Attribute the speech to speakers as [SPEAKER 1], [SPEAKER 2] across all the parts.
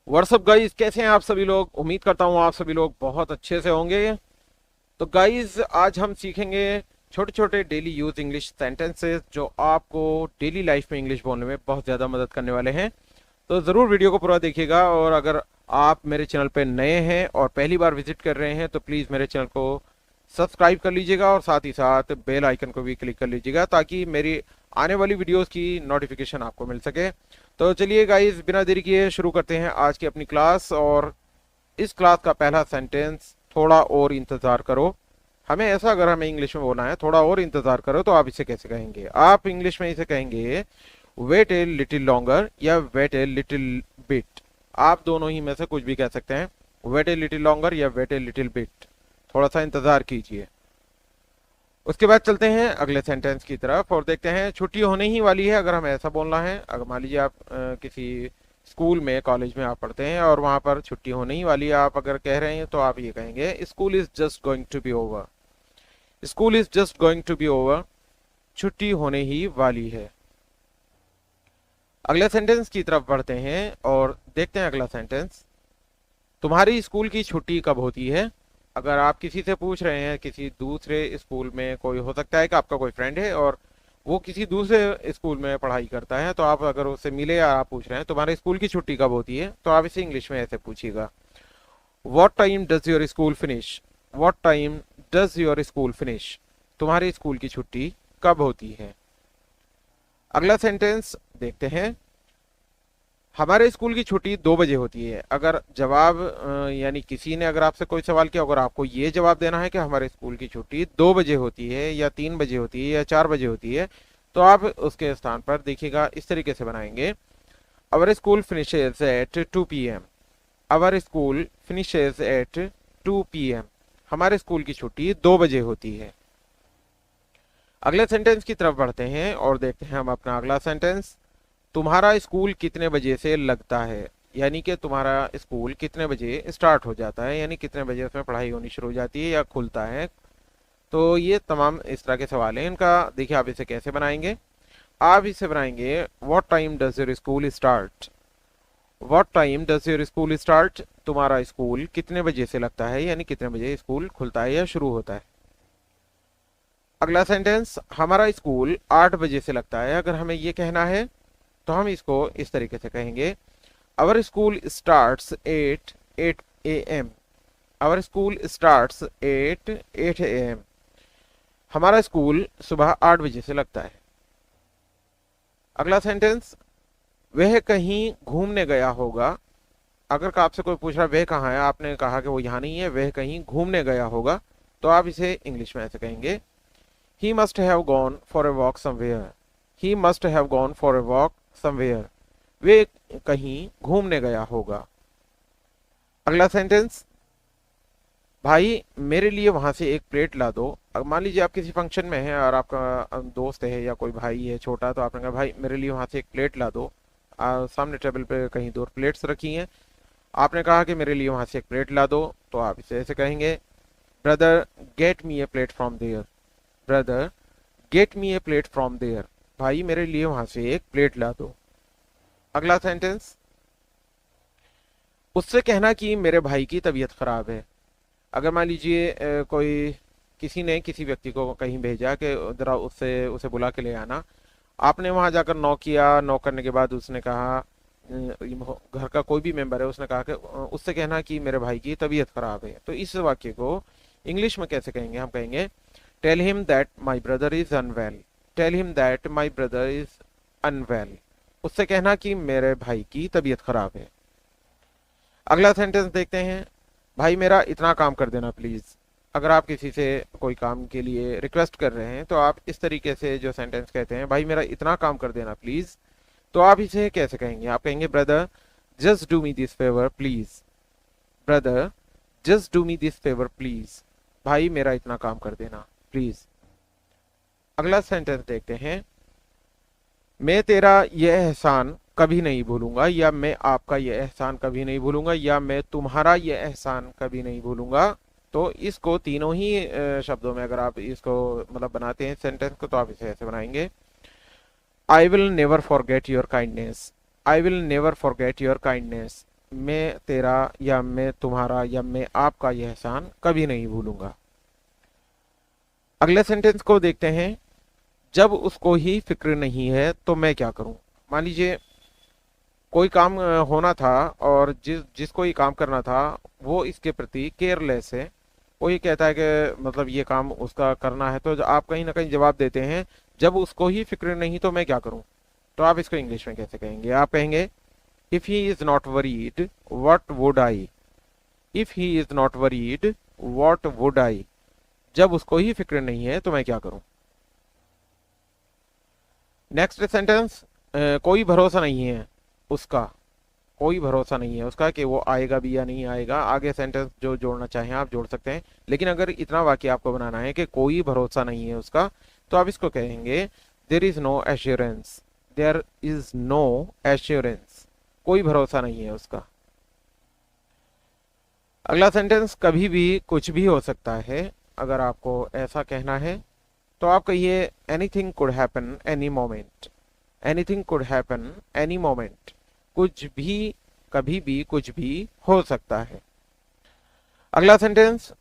[SPEAKER 1] WhatsApp guys, कैसे हैं आप सभी लोग। उम्मीद करता हूँ आप सभी लोग बहुत अच्छे से होंगे। तो गाइस, आज हम सीखेंगे छोटे छोटे डेली यूज इंग्लिश सेंटेंसेस जो आपको डेली लाइफ में इंग्लिश बोलने में बहुत ज़्यादा मदद करने वाले हैं। तो ज़रूर वीडियो को पूरा देखिएगा। और अगर आप मेरे चैनल पर नए हैं और पहली बार विजिट कर रहे हैं तो प्लीज़ मेरे चैनल को सब्सक्राइब कर लीजिएगा और साथ ही साथ बेल आइकन को भी क्लिक कर लीजिएगा ताकि मेरी आने वाली वीडियोस की नोटिफिकेशन आपको मिल सके। तो चलिए गाइस, बिना देरी किए शुरू करते हैं आज की अपनी क्लास। और इस क्लास का पहला सेंटेंस, थोड़ा और इंतज़ार करो। हमें ऐसा, अगर हमें इंग्लिश में बोलना है थोड़ा और इंतज़ार करो, तो आप इसे कैसे कहेंगे। आप इंग्लिश में इसे कहेंगे वेट ए लिटिल लॉन्गर या वेट ए लिटिल बिट। आप दोनों ही में से कुछ भी कह सकते हैं, वेट ए लिटिल लॉन्गर या वेट ए लिटिल बिट। थोड़ा सा इंतज़ार कीजिए। उसके बाद चलते हैं अगले सेंटेंस की तरफ और देखते हैं छुट्टी होने ही वाली है। अगर हमें ऐसा बोलना है, अगर मान लीजिए आप किसी स्कूल में, कॉलेज में आप पढ़ते हैं और वहां पर छुट्टी होने ही वाली है, आप अगर कह रहे हैं तो आप ये कहेंगे school is just going to be over. School is just going to be over. छुट्टी होने ही वाली है। अगले सेंटेंस की तरफ बढ़ते हैं और देखते हैं अगला सेंटेंस। तुम्हारी स्कूल की छुट्टी कब होती है। अगर आप किसी से पूछ रहे हैं, किसी दूसरे स्कूल में, कोई हो सकता है कि आपका कोई फ्रेंड है और वो किसी दूसरे स्कूल में पढ़ाई करता है, तो आप अगर उससे मिले या आप पूछ रहे हैं तुम्हारे स्कूल की छुट्टी कब होती है, तो आप इसे इंग्लिश में ऐसे पूछिएगा, what time does your school finish. What time does your school finish. तुम्हारे स्कूल की छुट्टी कब होती है। अगला सेंटेंस देखते हैं। हमारे स्कूल की छुट्टी 2 बजे होती है। अगर जवाब यानी किसी ने अगर आपसे कोई सवाल किया, अगर आपको ये जवाब देना है कि हमारे स्कूल की छुट्टी 2 बजे होती है या 3 बजे होती है या 4 बजे होती है, तो आप उसके स्थान पर देखिएगा, इस तरीके से बनाएंगे, our school finishes at 2 PM। Our school finishes at 2 PM। हमारे स्कूल की छुट्टी 2 बजे होती है। अगले सेंटेंस की तरफ बढ़ते हैं और देखते हैं हम अपना अगला सेंटेंस। तुम्हारा स्कूल कितने बजे से लगता है, यानी कि तुम्हारा स्कूल कितने बजे स्टार्ट हो जाता है, यानी कितने बजे उसमें पढ़ाई होनी शुरू हो जाती है या खुलता है। तो ये तमाम इस तरह के सवाल हैं। इनका देखिए आप इसे कैसे बनाएंगे। आप इसे बनाएंगे, what time does your school start. What time does your school start. तुम्हारा स्कूल कितने बजे से लगता है, यानी कितने बजे स्कूल खुलता है या शुरू होता है। अगला सेंटेंस, हमारा स्कूल 8 बजे से लगता है। अगर हमें ये कहना है तो हम इसको इस तरीके से कहेंगे, अवर school starts at 8 AM। Our school starts at 8 AM। हमारा स्कूल सुबह 8 बजे से लगता है। अगला सेंटेंस, वह कहीं घूमने गया होगा। अगर आपसे कोई पूछ रहा है वह कहाँ है, आपने कहा कि वो यहाँ नहीं है, वह कहीं घूमने गया होगा, तो आप इसे इंग्लिश में ऐसे कहेंगे, he must have gone for a walk somewhere. He must have gone for a walk somewhere. वे कहीं घूमने गया होगा। अगला सेंटेंस, भाई मेरे लिए वहां से एक प्लेट ला दो। अब मान लीजिए आप किसी फंक्शन में हैं और आपका दोस्त है या कोई भाई है छोटा, तो आपने कहा भाई मेरे लिए वहां से एक प्लेट ला दो। सामने टेबल पे कहीं 2 प्लेट्स रखी हैं, आपने कहा कि मेरे लिए वहां से एक प्लेट ला दो, तो आप इसे ऐसे कहेंगे, brother get me a plate from there. Brother get me a plate from there. भाई मेरे लिए वहां से एक प्लेट ला दो। अगला सेंटेंस, उससे कहना कि मेरे भाई की तबीयत खराब है। अगर मान लीजिए कोई, किसी ने किसी व्यक्ति को कहीं भेजा कि जरा उससे उसे बुला के ले आना। आपने वहां जाकर नॉक किया। नॉक करने के बाद उसने कहा, घर का कोई भी मेंबर है, उसने कहा कि उससे कहना कि मेरे भाई की तबीयत खराब है। तो इस वाक्य को इंग्लिश में कैसे कहेंगे। हम कहेंगे, tell him that my brother is unwell. Tell him that my brother is unwell. उससे कहना कि मेरे भाई की तबीयत खराब है। अगला सेंटेंस देखते हैं, भाई मेरा इतना काम कर देना प्लीज। अगर आप किसी से कोई काम के लिए रिक्वेस्ट कर रहे हैं तो आप इस तरीके से जो सेंटेंस कहते हैं, भाई मेरा इतना काम कर देना प्लीज, तो आप इसे कैसे कहेंगे। आप कहेंगे, brother just do me this favour please. Brother just do me this favour please. भाई मेरा इतना काम कर देना प्लीज। अगला सेंटेंस देखते हैं, मैं तेरा यह एहसान कभी नहीं भूलूंगा, या मैं आपका यह एहसान कभी नहीं भूलूंगा, या मैं तुम्हारा यह एहसान कभी नहीं भूलूंगा। तो इसको तीनों ही शब्दों में अगर आप इसको मतलब बनाते हैं सेंटेंस को, तो आप इसे ऐसे बनाएंगे, I will never forget your kindness. I will never forget your kindness. मैं तेरा या मैं तुम्हारा या मैं आपका ये एहसान कभी नहीं भूलूंगा। अगले सेंटेंस को देखते हैं। जब उसको ही फिक्र नहीं है तो मैं क्या करूं। मान लीजिए कोई काम होना था, और जिसको ये काम करना था वो इसके प्रति केयरलेस है। वो ये कहता है कि मतलब ये काम उसका करना है, तो आप कहीं ना कहीं जवाब देते हैं जब उसको ही फिक्र नहीं तो मैं क्या करूं। तो आप इसको इंग्लिश में कैसे कहेंगे? आप कहेंगे if he is not worried what would I. If he is not worried what would I. जब उसको ही फिक्र नहीं है तो मैं क्या करूं। नेक्स्ट सेंटेंस, कोई भरोसा नहीं है उसका। कोई भरोसा नहीं है उसका कि वो आएगा भी या नहीं आएगा। आगे सेंटेंस जो जोड़ना चाहें आप जोड़ सकते हैं, लेकिन अगर इतना वाक्य आपको बनाना है कि कोई भरोसा नहीं है उसका, तो आप इसको कहेंगे there is no assurance. There is no assurance. कोई भरोसा नहीं है उसका। अगला सेंटेंस, कभी भी कुछ भी हो सकता है। अगर आपको ऐसा कहना है तो आप कहिए anything could happen any moment. Anything could happen any moment. कुछ भी, कभी भी कुछ भी हो सकता है। अगला सेंटेंस,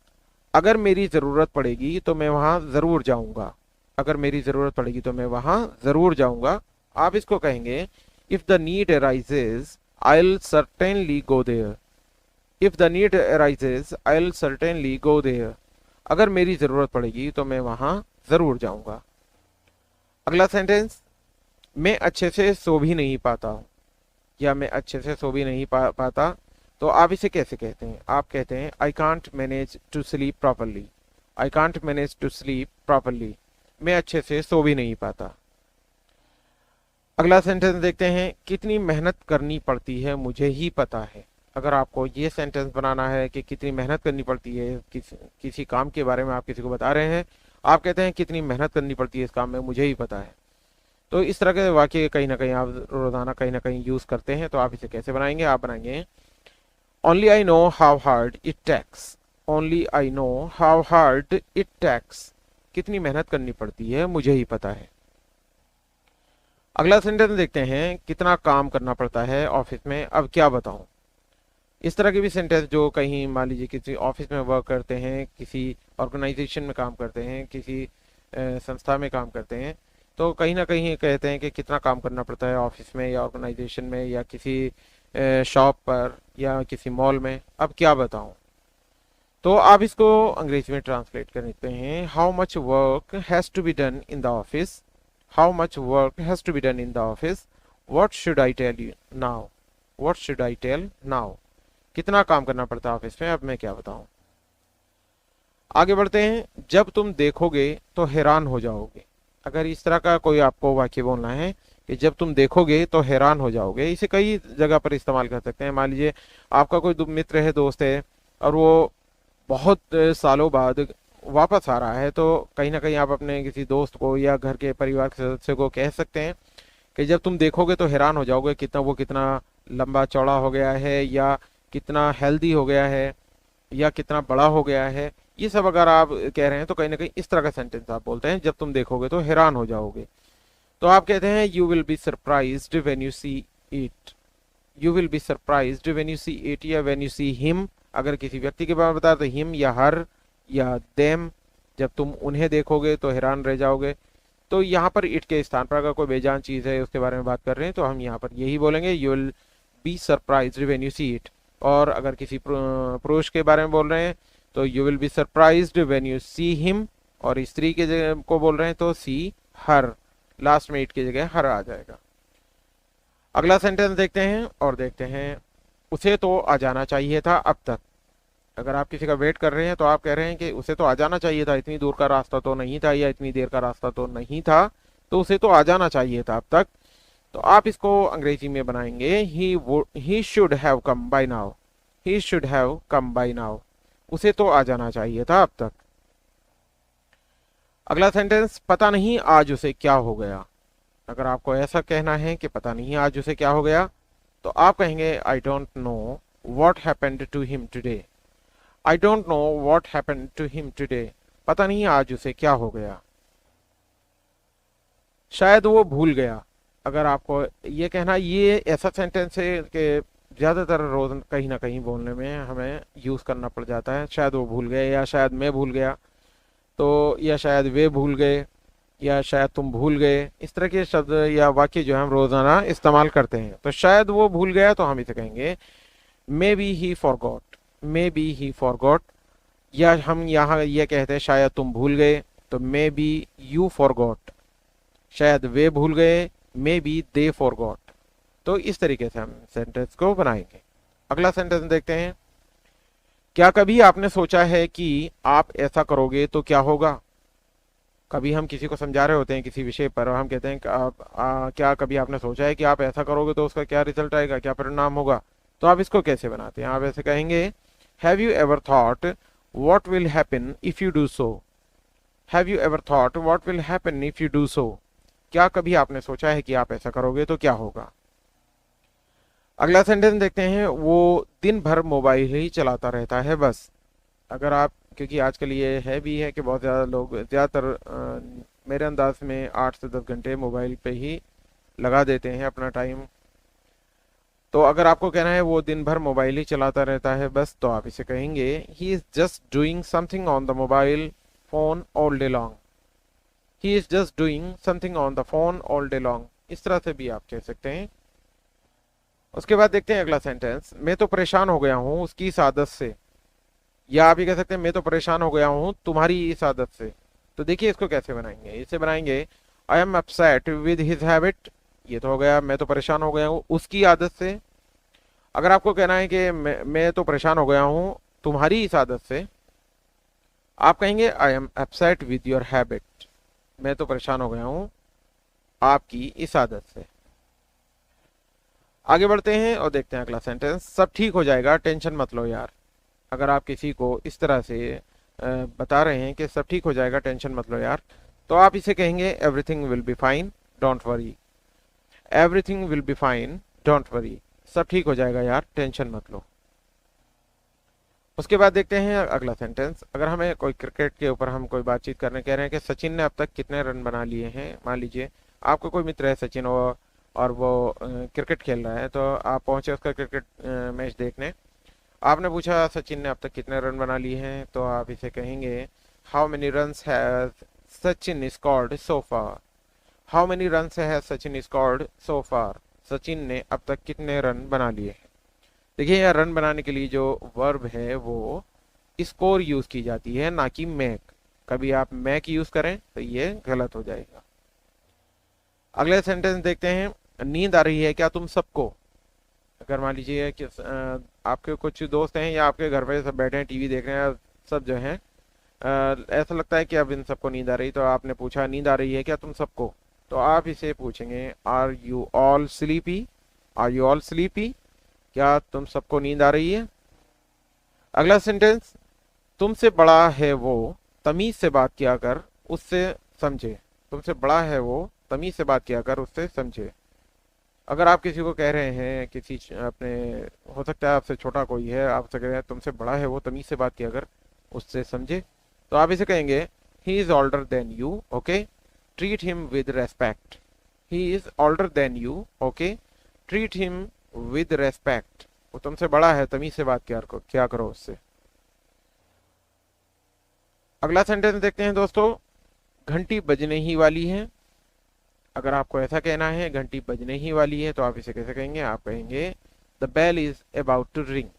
[SPEAKER 1] अगर मेरी जरूरत पड़ेगी तो मैं वहां जरूर जाऊंगा। अगर मेरी जरूरत पड़ेगी तो मैं वहां जरूर जाऊंगा। आप इसको कहेंगे if the need arises I will certainly go there. If the need arises I will certainly go there. अगर मेरी जरूरत पड़ेगी तो मैं वहां जरूर जाऊंगा। अगला सेंटेंस, मैं अच्छे से सो भी नहीं पाता हूं, या मैं अच्छे से सो भी नहीं पाता। तो आप इसे कैसे कहते हैं? आप कहते हैं I can't manage to sleep properly. I can't manage to sleep properly. मैं अच्छे से सो भी नहीं पाता। अगला सेंटेंस देखते हैं, कितनी मेहनत करनी पड़ती है मुझे ही पता है। अगर आपको ये सेंटेंस बनाना है कि कितनी मेहनत करनी पड़ती है, किसी काम के बारे में आप किसी को बता रहे हैं, आप कहते हैं कितनी मेहनत करनी पड़ती है इस काम में मुझे ही पता है। तो इस तरह के वाक्य कहीं ना कहीं आप रोजाना कहीं ना कहीं यूज करते हैं। तो आप इसे कैसे बनाएंगे? आप बनाएंगे only I know how hard it takes. Only I know how hard it takes. कितनी मेहनत करनी पड़ती है मुझे ही पता है। अगला सेंटेंस देखते हैं, कितना काम करना पड़ता है ऑफिस में, अब क्या बताऊं। इस तरह के भी सेंटेंस जो कहीं मान लीजिए किसी ऑफिस में वर्क करते हैं, किसी ऑर्गेनाइजेशन में काम करते हैं, किसी संस्था में काम करते हैं, तो कहीं ना कहीं कहते हैं कि कितना काम करना पड़ता है ऑफिस में या ऑर्गेनाइजेशन में या किसी शॉप पर या किसी मॉल में, अब क्या बताऊं। तो आप इसको अंग्रेजी में ट्रांसलेट कर देते हैं, how much work has to be done in the office. How much work has to be done in the office. What should I tell you now. What should I tell now. कितना काम करना पड़ता है office में, अब मैं क्या बताऊं। आगे बढ़ते हैं, जब तुम देखोगे तो हैरान हो जाओगे। अगर इस तरह का कोई आपको वाक्य बोलना है कि जब तुम देखोगे तो हैरान हो जाओगे, इसे कई जगह पर इस्तेमाल कर सकते हैं। मान लीजिए आपका कोई मित्र है, दोस्त है, और वो बहुत सालों बाद वापस आ रहा है, तो कहीं ना कहीं आप अपने किसी दोस्त को या घर के परिवार के सदस्य को कह सकते हैं कि जब तुम देखोगे तो हैरान हो जाओगे कितना लंबा चौड़ा हो गया है, या कितना हेल्दी हो गया है, या कितना बड़ा हो गया है। ये सब अगर आप कह रहे हैं तो कहीं ना कहीं इस तरह का सेंटेंस आप बोलते हैं, जब तुम देखोगे तो हैरान हो जाओगे। तो आप कहते हैं you will be surprised when you see it. You will be surprised when you see it या व्हेन यू सी हिम। अगर किसी व्यक्ति के बारे में बता तो हिम या हर या देम। जब तुम उन्हें देखोगे तो हैरान रह जाओगे। तो यहाँ पर इट के स्थान पर अगर कोई बेजान चीज है उसके बारे में बात कर रहे हैं तो हम यहाँ पर यही बोलेंगे, you will be surprised when you see it. और अगर किसी पुरुष के बारे में बोल रहे हैं तो you will be surprised when you see him, और स्त्री के जगह को बोल रहे हैं तो सी हर। लास्ट में इट की जगह हर आ जाएगा। अगला सेंटेंस देखते हैं और देखते हैं, उसे तो आ जाना चाहिए था अब तक। अगर आप किसी का वेट कर रहे हैं तो आप कह रहे हैं कि उसे तो आ जाना चाहिए था, इतनी दूर का रास्ता तो नहीं था या इतनी देर का रास्ता तो नहीं था, तो उसे तो आ जाना चाहिए था अब तक। तो आप इसको अंग्रेजी में बनाएंगे, he should have come by now. He should have come by now. उसे तो आ जाना चाहिए था अब तक। अगला सेंटेंस, पता नहीं आज उसे क्या हो गया। अगर आपको ऐसा कहना है कि पता नहीं आज उसे क्या हो गया, तो आप कहेंगे I don't know what happened to him today. I don't know what happened to him today. पता नहीं आज उसे क्या हो गया। शायद वो भूल गया। अगर आपको ये कहना, ये ऐसा सेंटेंस है कि ज़्यादातर रोज़ कहीं ना कहीं बोलने में हमें यूज़ करना पड़ जाता है। शायद वो भूल गए, या शायद मैं भूल गया, तो या शायद वे भूल गए, या शायद तुम भूल गए। इस तरह के शब्द या वाक्य जो है हम रोज़ाना इस्तेमाल करते हैं। तो शायद वो भूल गया तो हम इसे कहेंगे may be he forgot, may be he forgot. या हम यहाँ ये कहते हैं शायद तुम भूल गए, तो मे बी यू फॉरगॉट। शायद वे भूल गए, मे बी दे फॉरगॉट। तो इस तरीके से हम सेंटेंस को बनाएंगे। अगला सेंटेंस देखते हैं। क्या कभी आपने सोचा है कि आप ऐसा करोगे तो क्या होगा? कभी हम किसी को समझा रहे होते हैं किसी विषय पर और हम कहते हैं कि क्या कभी आपने सोचा है कि आप ऐसा करोगे तो उसका क्या रिजल्ट आएगा, क्या परिणाम होगा? तो आप इसको कैसे बनाते हैं? आप ऐसे कहेंगे, have you ever thought what will happen if you do so? Have you ever thought what will happen if you do so? क्या कभी आपने सोचा है कि आप ऐसा करोगे तो क्या होगा? अगला सेंटेंस देखते हैं। वो दिन भर मोबाइल ही चलाता रहता है बस। अगर आप, क्योंकि आजकल ये है भी है कि बहुत ज़्यादा लोग, ज़्यादातर मेरे अंदाज में 8 से 10 घंटे मोबाइल पे ही लगा देते हैं अपना टाइम। तो अगर आपको कहना है वो दिन भर मोबाइल ही चलाता रहता है बस, तो आप इसे कहेंगे he is just doing something on the mobile phone all day long. He is just doing something on the phone all day long. इस तरह से भी आप कह सकते हैं। उसके बाद देखते हैं अगला सेंटेंस। मैं तो परेशान हो गया हूँ उसकी इस आदत से। या आप ये कह सकते हैं मैं तो परेशान हो गया हूँ तुम्हारी इस आदत से। तो देखिए इसको कैसे बनाएंगे। इसे बनाएंगे I am upset with his habit. ये तो हो गया मैं तो परेशान हो गया हूँ उसकी आदत से। अगर आपको कहना है कि मैं तो परेशान हो गया हूँ तुम्हारी इस आदत से, आप कहेंगे I am upset with your habit. मैं तो परेशान हो गया हूँ आपकी इस आदत से। आगे बढ़ते हैं और देखते हैं अगला सेंटेंस। सब ठीक हो जाएगा टेंशन मत लो यार। अगर आप किसी को इस तरह से बता रहे हैं कि सब ठीक हो जाएगा टेंशन मत लो यार, तो आप इसे कहेंगे everything will be fine don't worry. Everything will be fine don't worry. सब ठीक हो जाएगा यार टेंशन मत लो। उसके बाद देखते हैं अगला सेंटेंस। अगर हमें कोई क्रिकेट के ऊपर हम कोई बातचीत करने कह रहे हैं कि सचिन ने अब तक कितने रन बना लिए हैं। मान लीजिए आपका कोई मित्र है सचिन, और वो क्रिकेट खेल रहा है, तो आप पहुंचे उसका क्रिकेट मैच देखने। आपने पूछा सचिन ने अब तक कितने रन बना लिए हैं, तो आप इसे कहेंगे how many runs has Sachin scored so far. How many runs has Sachin scored so far. Sachin ने अब तक कितने रन बना लिए हैं। देखिए यह रन बनाने के लिए जो वर्ब है वो स्कोर यूज की जाती है, ना कि मैक। कभी आप मैक यूज करें तो ये गलत हो जाएगा। अगले सेंटेंस देखते हैं। नींद आ रही है क्या तुम सबको? अगर मान लीजिए कि आपके कुछ दोस्त हैं या आपके घर पे सब बैठे हैं टीवी देख रहे हैं, सब जो हैं, ऐसा लगता है कि अब इन सबको नींद आ रही, तो आपने पूछा नींद आ रही है क्या तुम सबको? तो आप इसे पूछेंगे are you all sleepy. Are you all sleepy. क्या तुम सबको नींद आ रही है? अगला सेंटेंस। तुमसे बड़ा है वो तमीज से बात किया कर उससे समझे। तुमसे बड़ा है वो तमीज से बात किया कर उससे समझे। अगर आप किसी को कह रहे हैं किसी अपने, हो सकता है आपसे छोटा कोई है, आपसे कह रहे हैं तुमसे बड़ा है वो तमीज से बात किया कर उससे समझे, तो आप इसे कहेंगे he is older than you okay treat him with respect. He is older than you okay treat him with respect. वो तुमसे बड़ा है तमीज से बात क्या करो उससे। अगला सेंटेंस देखते हैं दोस्तों। घंटी बजने ही वाली है। अगर आपको ऐसा कहना है घंटी बजने ही वाली है, तो आप इसे कैसे कहेंगे? आप कहेंगे the bell is about to ring.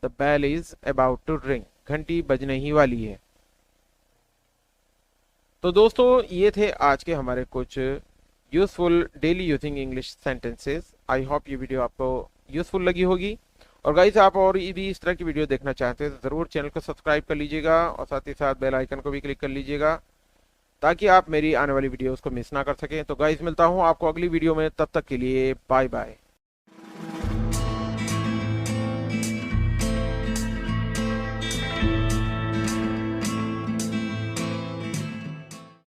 [SPEAKER 1] The bell is about to ring. घंटी बजने ही वाली है। तो दोस्तों ये थे आज के हमारे कुछ useful daily using English sentences. I hope ये वीडियो आपको यूजफुल लगी होगी। और गाइस आप और भी इस तरह की वीडियो देखना चाहते हैं तो ज़रूर चैनल को सब्सक्राइब कर लीजिएगा और साथ ही साथ बेल आइकन को भी क्लिक कर लीजिएगा ताकि आप मेरी आने वाली वीडियोस को मिस ना कर सकें। तो गाइस मिलता हूं आपको अगली वीडियो में, तब तक के लिए बाय बाय।